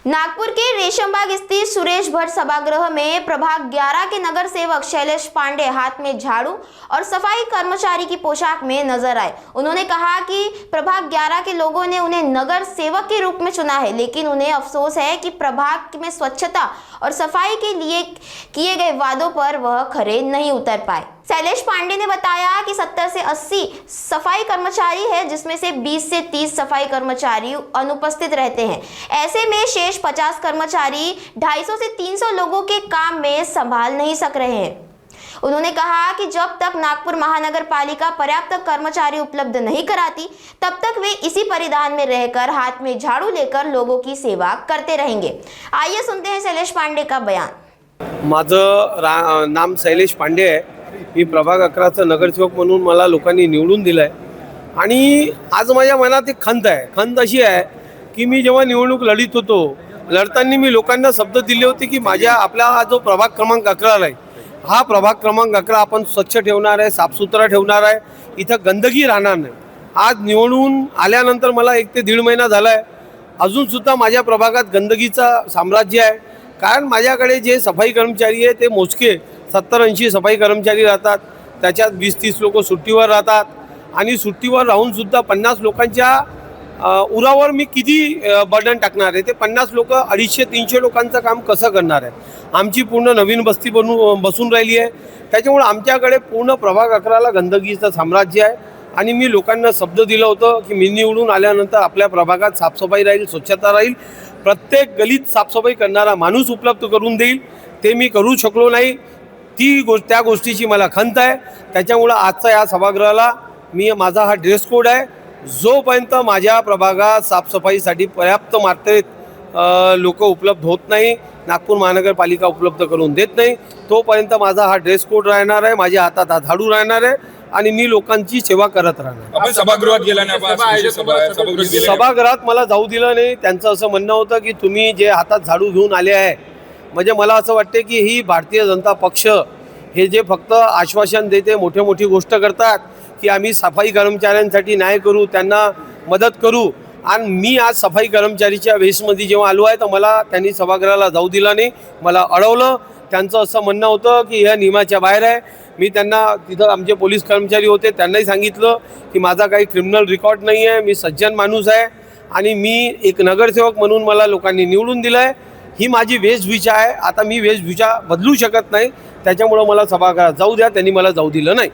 नागपुर के रेशमबाग स्थित सुरेश भट्ट सभागृह में प्रभाग 11 के नगर सेवक शैलेश पांडे हाथ में झाड़ू और सफाई कर्मचारी की पोशाक में नजर आए। उन्होंने कहा कि प्रभाग 11 के लोगों ने उन्हें नगर सेवक के रूप में चुना है, लेकिन उन्हें अफसोस है कि प्रभाग में स्वच्छता और सफाई के लिए किए गए वादों पर वह खरे नहीं उतर पाए। शैलेश पांडे ने बताया कि 70 से 80 सफाई कर्मचारी है, जिसमें से 20 से 30 सफाई कर्मचारी अनुपस्थित रहते हैं। ऐसे में शेष 50 कर्मचारी 250 से 300 लोगों के काम में संभाल नहीं सक रहे हैं। उन्होंने कहा कि जब तक नागपुर महानगर पालिका पर्याप्त कर्मचारी उपलब्ध नहीं कराती, तब तक वे इसी परिधान में रहकर हाथ में झाड़ू लेकर लोगों की सेवा करते रहेंगे। आइए सुनते हैं शैलेश पांडे का बयान। माझं नाम शैलेश पांडे आहे। मी प्रभाग 11चा नगरसेवक म्हणून मला लोकांनी निवडून दिलं आहे आणि आज माझ्या मनात एक खंत आहे। खंत अशी आहे की मी जेव्हा निवडणूक लढित होतो, लढताना मी लोकांना शब्द दिले होते की आपला हा जो प्रभाग क्रमांक 11 आहे, हा प्रभाग क्रमांक 11 आपण स्वच्छ ठेवणार आहे, साफसुथरा ठेवणार आहे, इथं गंदगी राहणार नाही। आज निवडून आल्यानंतर मला 1 ते 1.5 महिना झाला आहे, अजूनसुद्धा माझ्या प्रभागात गंदगीचा साम्राज्य आहे। कारण माझ्याकडे जे सफाई कर्मचारी आहे ते मोजके 70-80 सफाई कर्मचारी राहतात, त्याच्यात 20-30 लोक सुट्टीवर राहतात आणि सुट्टीवर राहून सुद्धा 50 लोकांच्या उरावर मी किती बर्डन टाकणार आहे। ते 50 लोक 250-300 लोकांचं काम कसं करणार आहे। आमची पूर्ण नवीन बस्ती बसून राहिली आहे, त्याच्यामुळे आमच्याकडे पूर्ण प्रभाग 11ला गंदगीचं साम्राज्य आहे आणि मी लोकांना शब्द दिला होता की मी निवडून आल्यानंतर आपल्या प्रभागात साफसफाई राहील, स्वच्छता राहील, प्रत्येक गलीत साफसफाई करणारा माणूस उपलब्ध करून देईल। ते मी करू शकलो नाही। त्या गोष्टीची मला खंत आहे। त्याच्यामुळे आजच्या या सभागृहाला माझा हा ड्रेस कोड आहे। जोपर्यंत माझ्या प्रभागात साफसफाईसाठी पर्याप्त मात्रेत लोक उपलब्ध होत नाही, नागपूर महानगरपालिका उपलब्ध करून देत नाही, तोपर्यंत माझा हा ड्रेस कोड राहणार आहे, माझ्या हातात हा झाडू राहणार आहे आणि मी लोकांची सेवा करत राहणार। आपण सभागृहात गेला नाही, सभागृहात मला जाऊ दिलं नाही। त्यांचं असं म्हणणं होतं की तुम्ही जे हातात झाडू घेऊन आले आहे, म्हणजे मला असं वाटते की ही भारतीय जनता पक्ष हे जे फक्त आश्वासन देते, मोठी गोष्ट करतात की आम्ही सफाई कर्मचाऱ्यांसाठी न्याय करू, त्यांना मदत करू, आणि मी आज सफाई कर्मचारीच्या वेशमध्ये जेव्हा आलो आहे तर मला त्यांनी सभागृहाला जाऊ दिला नाही, मला अडवलं। त्यांचं असं म्हणणं होतं की ह्या नियमाच्या बाहेर आहे। मी त्यांना तिथं आमचे पोलीस कर्मचारी होते, त्यांनाही सांगितलं की माझा काही क्रिमिनल रेकॉर्ड नाही आहे, मी सज्जन माणूस आहे आणि मी एक नगरसेवक म्हणून मला लोकांनी निवडून दिलं आहे। ही माझी वेशभूषा आहे, आता मी वेशभूषा बदलू शकत नाही, त्याच्यामुळे मला सभागृहात जाऊ द्या। त्यांनी मला जाऊ दिलं नाही।